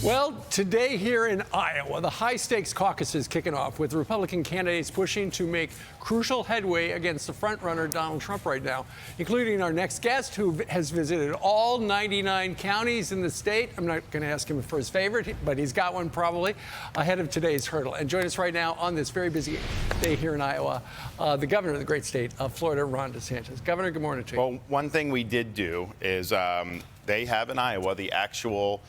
Well, today here in Iowa, the high-stakes caucus is kicking off with Republican candidates pushing to make crucial headway against the frontrunner Donald Trump right now, including our next guest, who has visited all 99 counties in the state. I'm not going to ask him for his favorite, but he's got one probably ahead of today's hurdle. And join us right now on this very busy day here in Iowa, the governor of the great state of Florida, Ron DeSantis. Governor, good morning to you. Well, one thing we did do is they have in Iowa the actual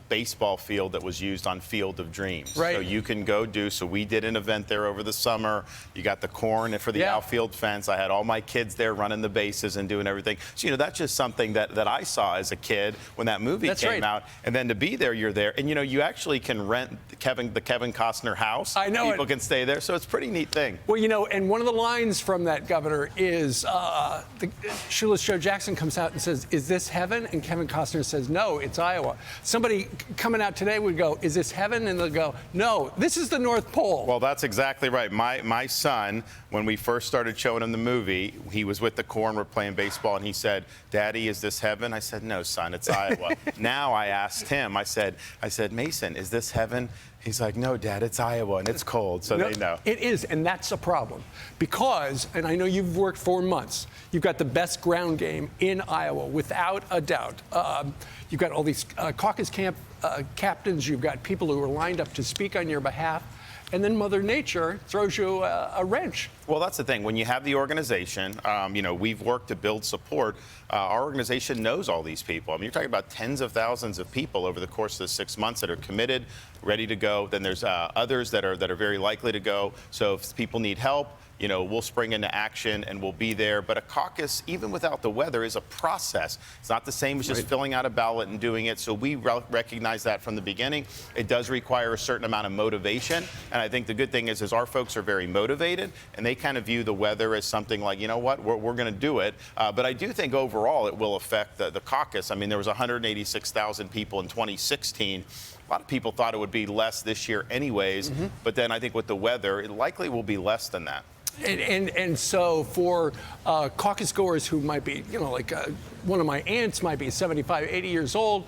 baseball field that was used on Field of Dreams. Right. So you can go do, so we did an event there over the summer. You got the corn for the outfield fence. I had all my kids there running the bases and doing everything. So, that's just something that I saw as a kid when that movie came out. And then to be there, you're there. And, you actually can rent the Kevin Costner house. I know. People can stay there. So it's a pretty neat thing. Well, and one of the lines from that, Governor, is Shoeless Joe Jackson comes out and says, "Is this heaven?" And Kevin Costner says, "No, it's Iowa." Somebody coming out today would go, "Is this heaven?" And they'll go, "No, this is the North Pole." Well, that's exactly right. My son, when we first started showing him the movie, he was with the corn, we're playing baseball, and he said, "Daddy, is this heaven?" I said, "No, son, it's Iowa." Now I asked him, I said, "Mason, is this heaven?" He's like, "No, Dad, it's Iowa, and it's cold," so they know. It is, and that's a problem. Because, and I know you've worked 4 months, you've got the best ground game in Iowa, without a doubt. You've got all these caucus captains, you've got people who are lined up to speak on your behalf, and then Mother Nature throws you a wrench. Well, that's the thing. When you have the organization, we've worked to build support. Our organization knows all these people. I mean, you're talking about tens of thousands of people over the course of the 6 months that are committed, ready to go. Then there's others that are very likely to go. So if people need help, we'll spring into action and we'll be there. But a caucus, even without the weather, is a process. It's not the same as just filling out a ballot and doing it. So we recognize that from the beginning. It does require a certain amount of motivation. And I think the good thing is our folks are very motivated and they kind of view the weather as something like, you know what, we're going to do it. But I do think overall it will affect the caucus. I mean, there was 186,000 people in 2016. A lot of people thought it would be less this year anyways. But then I think with the weather, it likely will be less than that. And so for caucus goers who might be, one of my aunts might be 75, 80 years old,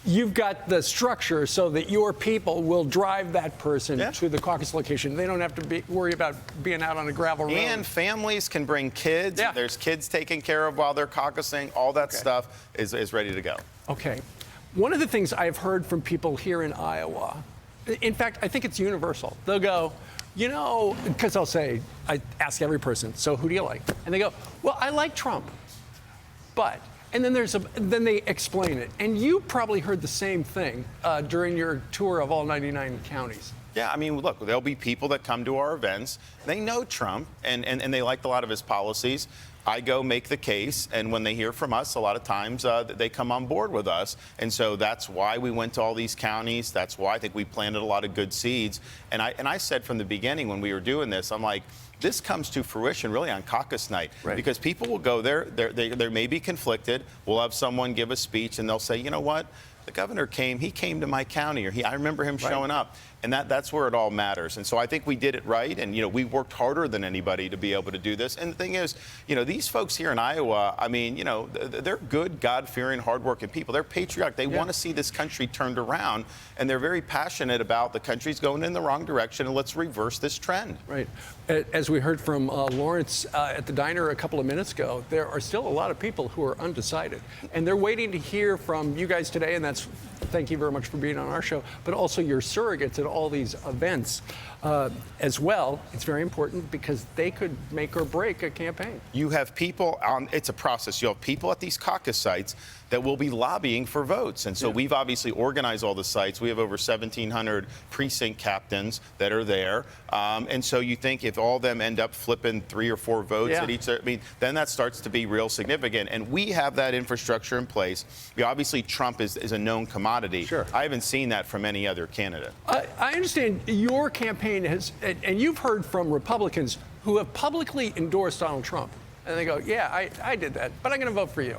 you've got the structure so that your people will drive that person to the caucus location. They don't have to worry about being out on a gravel road. And families can bring kids. Yeah. There's kids taken care of while they're caucusing. All that stuff is ready to go. Okay. One of the things I've heard from people here in Iowa, in fact, I think it's universal. They'll go, because I ask every person, "So who do you like?" And they go, "Well, I like Trump." But, and then then they explain it. And you probably heard the same thing during your tour of all 99 counties. Yeah, I mean, look, there'll be people that come to our events. They know Trump, and they liked a lot of his policies. I go make the case, and when they hear from us, a lot of times they come on board with us. And so that's why we went to all these counties. That's why I think we planted a lot of good seeds. And I said from the beginning when we were doing this, I'm like, this comes to fruition really on caucus night. Because people will go there, they may be conflicted. We'll have someone give a speech, and they'll say, "You know what? The governor he came to my county," or I remember him showing up. And that's where it all matters. And so I think we did it right. And, we worked harder than anybody to be able to do this. And the thing is, these folks here in Iowa, I mean, they're good, God-fearing, hardworking people. They're patriotic. They want to see this country turned around. And they're very passionate about the country's going in the wrong direction. And let's reverse this trend. Right. As we heard from Lawrence at the diner a couple of minutes ago, there are still a lot of people who are undecided. And they're waiting to hear from you guys today. And thank you very much for being on our show, but also your surrogates at all these events as well. It's very important because they could make or break a campaign. You have people it's a process. You have people at these caucus sites that will be lobbying for votes. And so we've obviously organized all the sites. We have over 1,700 precinct captains that are there. And so you think if all of them end up flipping 3 or 4 votes at each, then that starts to be real significant. And we have that infrastructure in place. Obviously, Trump is a known commodity. Sure. I haven't seen that from any other candidate. I understand your campaign has, and you've heard from Republicans who have publicly endorsed Donald Trump. And they go, "Yeah, I did that, but I'm going to vote for you."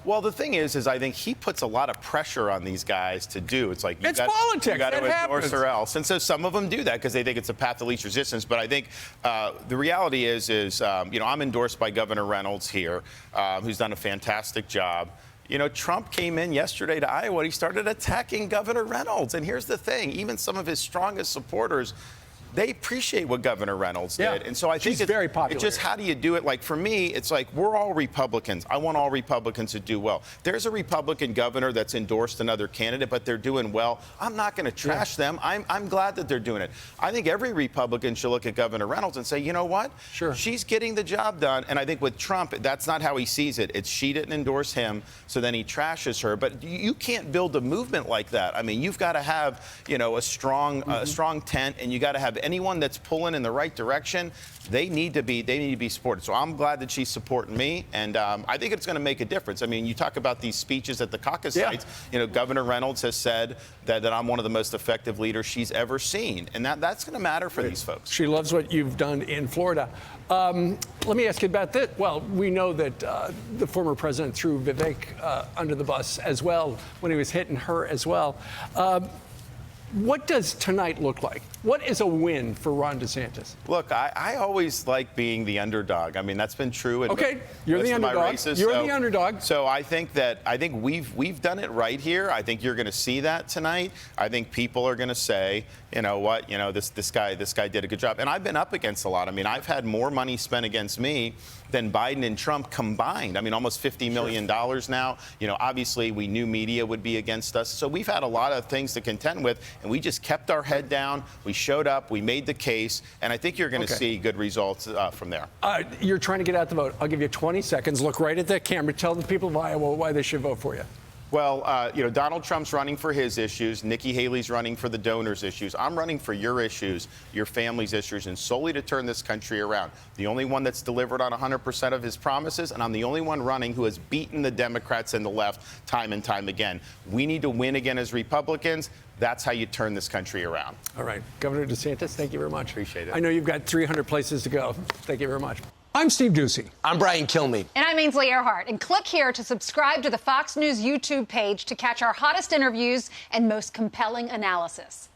Well, the thing is I think he puts a lot of pressure on these guys to do. It's like it's politics. You got to endorse happens. or else. And so some of them do that because they think it's a path of least resistance. But I think the reality is I'm endorsed by Governor Reynolds here, who's done a fantastic job. You know, Trump came in yesterday to Iowa and he started attacking Governor Reynolds. And here's the thing, even some of his strongest supporters, they appreciate what Governor Reynolds did. And so I think she's very popular. It's just, how do you do it? Like, for me, it's like, we're all Republicans. I want all Republicans to do well. There's a Republican governor that's endorsed another candidate, but they're doing well. I'm not going to trash them. I'm glad that they're doing it. I think every Republican should look at Governor Reynolds and say, you know what? Sure. She's getting the job done. And I think with Trump, that's not how he sees it. It's she didn't endorse him, so then he trashes her. But you can't build a movement like that. I mean, you've got to have, you know, a strong tent, and you got to have anyone that's pulling in the right direction. They need to be supported. So I'm glad that she's supporting me, and I think it's going to make a difference. I mean, you talk about these speeches at the caucus sites. You know, Governor Reynolds has said that I'm one of the most effective leaders she's ever seen, and that's going to matter for these folks. She loves what you've done in Florida. Let me ask you about this. Well, we know that the former president threw Vivek under the bus as well when he was hitting her as well. What does tonight look like? What is a win for Ron DeSantis? Look, I always like being the underdog. I mean, that's been true. You're the underdog. You're the underdog. So I think we've done it right here. I think you're going to see that tonight. I think people are going to say, you know what, you know, this guy did a good job. And I've been up against a lot. I mean, I've had more money spent against me than Biden and Trump combined. I mean, almost $50 million now. You know, obviously we knew media would be against us. So we've had a lot of things to contend with, and we just kept our head down. We showed up, we made the case, and I think you're going to see good results from there. You're trying to get out the vote. I'll give you 20 seconds. Look right at the camera. Tell the people of Iowa why they should vote for you. Well, you know, Donald Trump's running for his issues. Nikki Haley's running for the donors' issues. I'm running for your issues, your family's issues, and solely to turn this country around. The only one that's delivered on 100% of his promises, and I'm the only one running who has beaten the Democrats and the left time and time again. We need to win again as Republicans. That's how you turn this country around. All right. Governor DeSantis, thank you very much. Appreciate it. I know you've got 300 places to go. Thank you very much. I'm Steve Ducey. I'm Brian Kilmeade. And I'm Ainsley Earhart. And click here to subscribe to the Fox News YouTube page to catch our hottest interviews and most compelling analysis.